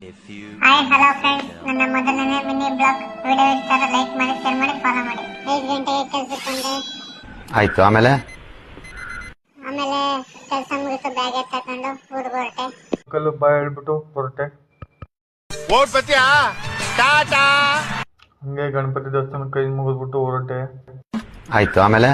Hi hello friends, ನನ್ನ ಮೊದಲನೇ mini blog video ಇಷ್ಟ ಲೈಕ್ ಮಾಡಿ, ಶೇರ್ ಮಾಡಿ, ಫಾಲೋ ಮಾಡಿ. 5 ಗಂಟೆಗೆ ಕೆಲಸಕ್ಕೆ ಬಂದೆ. ಆಯ್ತು. ಆಮೇಲೆ ಕೆಲಸ ಮುಗಿಸಿ ಬ್ಯಾಗ್ ತಕೊಂಡು ಊರಿಗೆ ಹೊರಟೆ. ಕಲ್ಲು ಬಾಯ್ ಹೇಳ್ಬಿಟ್ಟು ಹೊರಟೆ. ಹಂಗೆ ಗಣಪತಿ ದೇವಸ್ಥಾನ ಕೈ ಮುಗಿದ್ಬಿಟ್ಟು ಹೊರಟೆ. ಆಯ್ತು. ಆಮೇಲೆ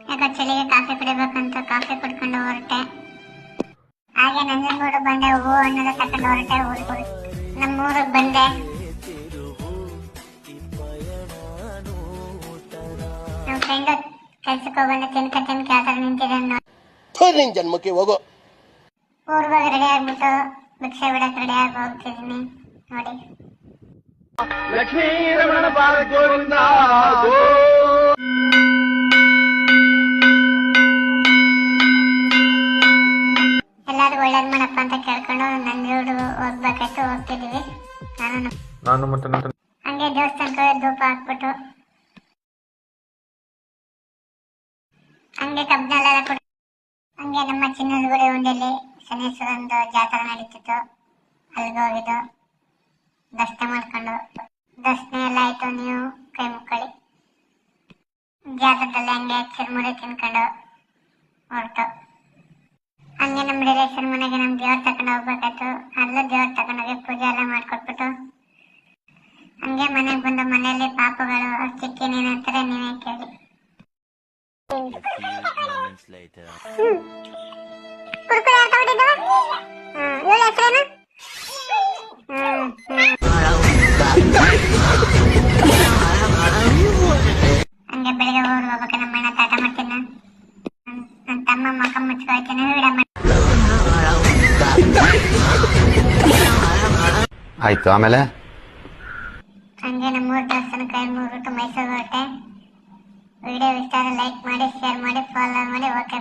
ಯಾಕೋ ಚಳಿಗೆ ಕಾಫಿ ಕುಡಿಬೇಕಂತ ಕಾಫಿ ಕುಡ್ಕೊಂಡು ಹೊರಟೆ. ಹಾಗೆ ನಂಜನಗೂಡು ಬಂಡೆ, ಹೂವು ಹಣ್ಣೆಲ್ಲ ತಕೊಂಡು ಹೊರಟೆ ಊರಿಗೆ. ನಮ್ಮೂರಿಗೆ ಬಂದೆ. ನಮ್ಮ ಫ್ರೆಂಡ್ ಕೆಲ್ಸಕ್ಕೆ ಹೋಗಂಡೆ ತಿನ್ಕ ಆತರ ನಿಂತಿದ್ದಾನೆ. ಜನ್ಮಕ್ಕೆ ಹೋಗೋ ಊರ್ವಾಗ ರೆಡಿ ಆಗ್ಬಿಟ್ಟು ಭಿಕ್ಷೆ ಬಿಡಕ್ ರೆಡಿ ಆಗಿ ಹೋಗ್ತಿದೀನಿ ನೋಡಿ. ಲಕ್ಷ್ಮೀ ರಮಣ ಗೋವಿಂದ. ಎಲ್ಲಾರು ಒಳ್ಳೇದ್ ಮಾಡಪ್ಪ ಅಂತ ಕೇಳ್ಕೊಂಡು ನಂಜನಗೂಡು ಹೋಗ್ಬೇಕಾಯ್ತು. ಹೋಗ್ತಿದೀವಿ ನಾನು ಮತ್ತೆ ಹಂಗೆ ದೇವಸ್ಥಾನಕ್ಕೆ ಧೂಪ ಹಾಕ್ಬಿಟ್ಟು ಹಂಗೆ ಕಬ್ಬಿನೆಲ್ಲ ಕೊಟ್ಟು ಹಂಗೆ ನಮ್ಮ ಚಿನ್ನದ ಗುಡಿ ಉಂಡೆಯಲ್ಲಿ ಶನೇಶ್ವರಂದು ಜಾತ್ರೆ ನಡೀತಿತ್ತು. ಅಲ್ಲಿಗೆ ಹೋಗಿದ್ದು ದರ್ಶನ ಮಾಡ್ಕೊಂಡು. ದರ್ಶನ ಎಲ್ಲ ಆಯ್ತು. ನೀವು ಕೈ ಮುಕ್ಕೊಳ್ಳಿ. ಜಾತ್ರೆದಲ್ಲಿ ಹಂಗೆ ಚಿರುಮುರಿ ತಿನ್ಕೊಂಡು ಹೊರಟು. ಹಂಗೆ ನಮ್ಮ ರಿಲೇಷನ್ ಮನೆಗೆ ನಮ್ ದೇವ್ರ ತಕೊಂಡು ಹೋಗ್ಬೇಕಾಯ್ತು. ಅಲ್ಲೂ ದೇವ್ರ ತಕೊಂಡೋಗಿ ಪೂಜೆ ಎಲ್ಲ ಮಾಡ್ಕೊಟ್ಬಿಟ್ಟು ಹಂಗೆ ಮನೆಗೆ ಬಂದು ಮನೆಯಲ್ಲಿ ಪಾಪಗಳು ಚಿಕ್ಕಿ ನೀನಂತಾರೆ ನೀವೇ ಕೇಳಿ. ಕುರ್ಕುರೆ ತಗೊಂಡಿದ್ದು ಇವಳ ಹೆಸರೇನು? ಹಂಗೆ ಬೆಳಿಗ್ಗೆ ಹೋಗ್ಬೇಕು. ನಮ್ಮ ಅಣ್ಣ ತಾಟ ಮಾಡ್ತೀನಿ. ನನ್ನ ತಮ್ಮ ಮಕ್ಕ ಮುಚ್ಕೋಯ್ತೀನಿ. ಆಯ್ತು. ಆಮೇಲೆ ಹಂಗೆ ನಮ್ಮೂರು ದೇವಸ್ಥಾನ ಕೈ ಮುಗಿಬಿಟ್ಟು ಮೈಸೂರು ಹೊರಟೆ. ವಿಡಿಯೋ ಇಷ್ಟ ಲೈಕ್ ಮಾಡಿ, ಶೇರ್ ಮಾಡಿ, ಫಾಲೋ ಮಾಡಿ. ಓಕೆ.